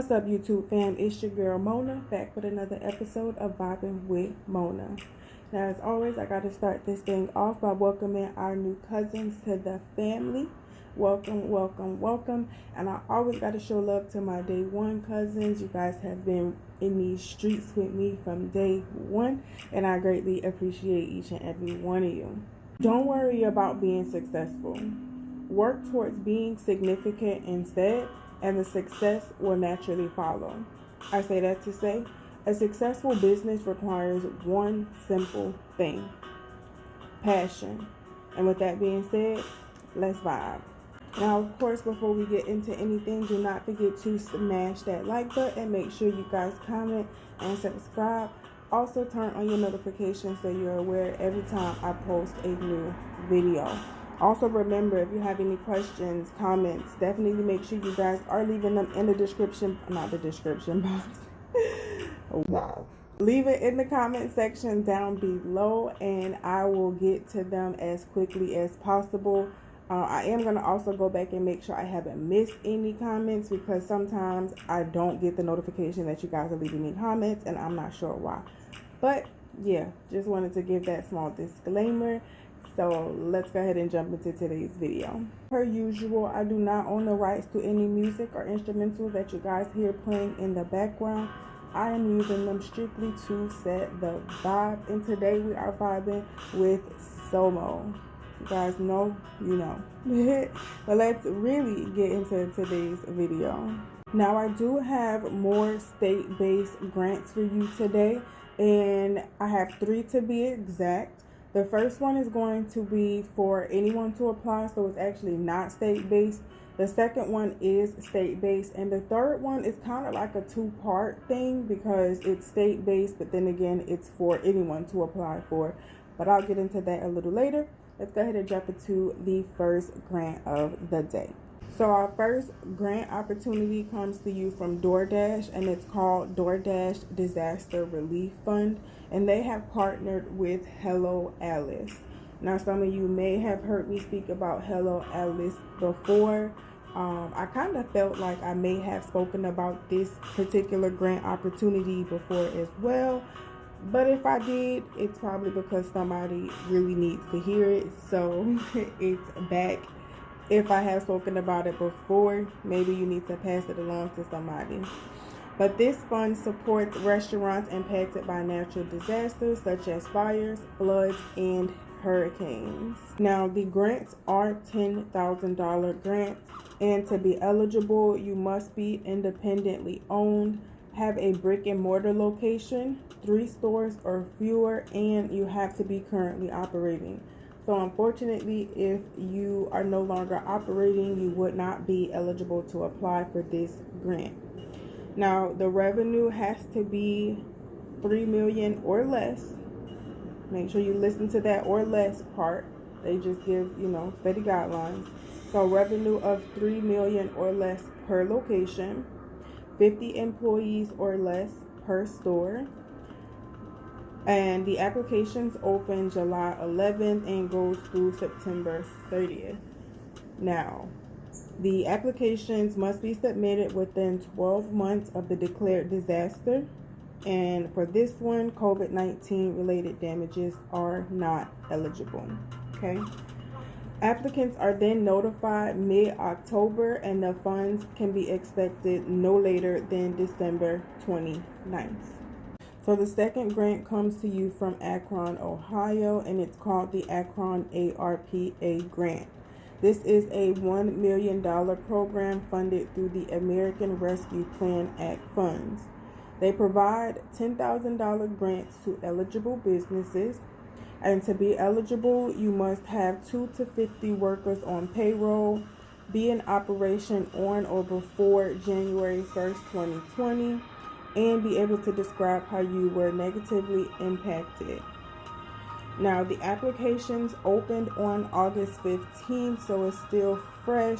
What's up, YouTube fam? It's your girl Mona, back with another episode of Vibing with Mona. Now, as always, I got to start this thing off by welcoming our new cousins to the family. Welcome, welcome, welcome. And I always got to show love to my day one cousins. You guys have been in these streets with me from day one, and I greatly appreciate each and every one of you. Don't worry about being successful. Work towards being significant instead, and the success will naturally follow. I say that to say, a successful business requires one simple thing: passion. And with that being said, let's vibe. Now, of course, before we get into anything, do not forget to smash that like button. Make sure you guys comment and subscribe. Also, turn on your notifications so you're aware every time I post a new video. Also, remember, if you have any questions, comments, definitely make sure you guys are leaving them in the description, not the description box. Wow. Leave it in the comment section down below, and I will get to them as quickly as possible. I am going to also go back and make sure I haven't missed any comments, because sometimes I don't get the notification that you guys are leaving me comments, and I'm not sure why. But yeah, just wanted to give that small disclaimer. So let's go ahead and jump into today's video. Per usual, I do not own the rights to any music or instrumentals that you guys hear playing in the background. I am using them strictly to set the vibe, and today we are vibing with Somo. You guys know, you know. But let's really get into today's video. Now, I do have more state-based grants for you today, and I have 3 to be exact. The first one is going to be for anyone to apply, so it's actually not state-based. The second one is state-based, and the third one is kind of like a 2-part thing, because it's state-based, but then again, it's for anyone to apply for. But I'll get into that a little later. Let's go ahead and jump into the first grant of the day. So our first grant opportunity comes to you from DoorDash, and it's called DoorDash Disaster Relief Fund, and they have partnered with Hello Alice. Now, some of you may have heard me speak about Hello Alice before. I kind of felt like I may have spoken about this particular grant opportunity before as well, but if I did, it's probably because somebody really needs to hear it, so it's back. If I have spoken about it before, maybe you need to pass it along to somebody. But this fund supports restaurants impacted by natural disasters such as fires, floods, and hurricanes. Now, the grants are $10,000 grants, and to be eligible, you must be independently owned, have a brick and mortar location, 3 stores or fewer, and you have to be currently operating. So unfortunately, if you are no longer operating, you would not be eligible to apply for this grant. Now, the revenue has to be $3 million or less. Make sure you listen to that "or less" part. They just give, steady guidelines. So revenue of $3 million or less per location, 50 employees or less per store. And the applications open July 11th and goes through September 30th. Now, the applications must be submitted within 12 months of the declared disaster. And for this one, COVID-19 related damages are not eligible. Okay. Applicants are then notified mid-October, and the funds can be expected no later than December 29th. So the second grant comes to you from Akron, Ohio, and it's called the Akron ARPA grant. This is a $1 million program funded through the American Rescue Plan Act funds. They provide $10,000 grants to eligible businesses, and to be eligible, you must have 2 to 50 workers on payroll, be in operation on or before January 1st, 2020, and be able to describe how you were negatively impacted. Now, the applications opened on August 15th, so it's still fresh,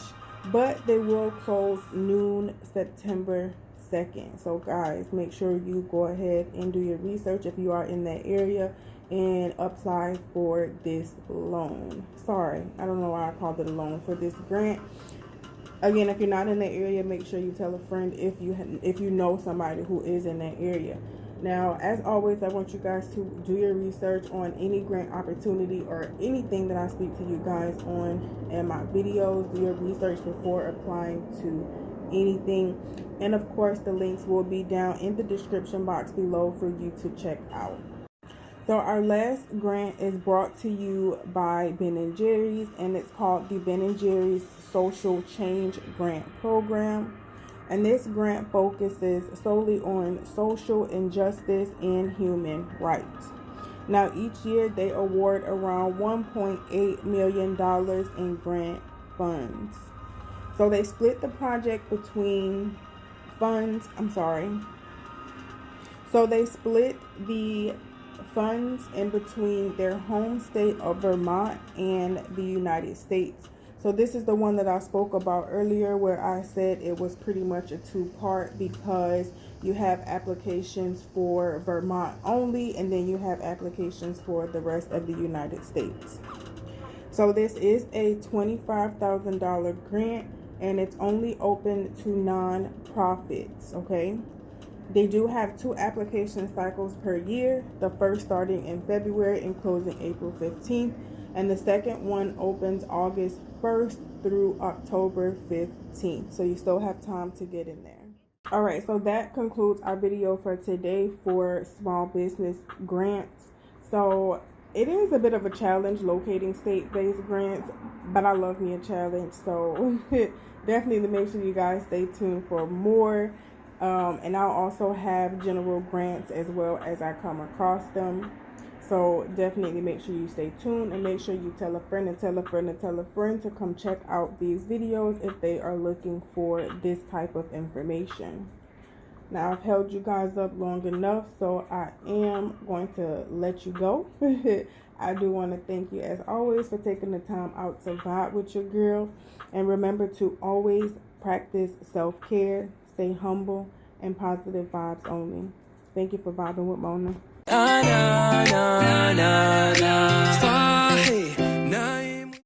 but they will close noon September 2nd. So guys, make sure you go ahead and do your research if you are in that area and apply for this loan. Sorry, I don't know why I called it a loan, for this grant. Again, if you're not in that area, make sure you tell a friend if you know somebody who is in that area. Now, as always, I want you guys to do your research on any grant opportunity or anything that I speak to you guys on in my videos. Do your research before applying to anything. And of course, the links will be down in the description box below for you to check out. So our last grant is brought to you by Ben & Jerry's, and it's called the Ben & Jerry's Social Change Grant Program. And this grant focuses solely on social injustice and human rights. Now, each year they award around $1.8 million in grant funds. So they split the project between So they split the funds in between their home state of Vermont and the United States. So this is the one that I spoke about earlier, where I said it was pretty much a two-part, because you have applications for Vermont only, and then you have applications for the rest of the United States. So this is a $25,000 grant, and it's only open to non-profits, okay? They do have 2 application cycles per year, the first starting in February and closing April 15th, and the second one opens August 1st through October 15th. So you still have time to get in there. All right, so that concludes our video for today for small business grants. So it is a bit of a challenge locating state-based grants, but I love me a challenge. So definitely make sure you guys stay tuned for more. And I'll also have general grants as well as I come across them. So definitely make sure you stay tuned, and make sure you tell a friend and tell a friend and tell a friend to come check out these videos if they are looking for this type of information. Now, I've held you guys up long enough, so I am going to let you go. I do want to thank you as always for taking the time out to vibe with your girl. And remember to always practice self-care, stay humble, and positive vibes only. Thank you for vibing with Mona.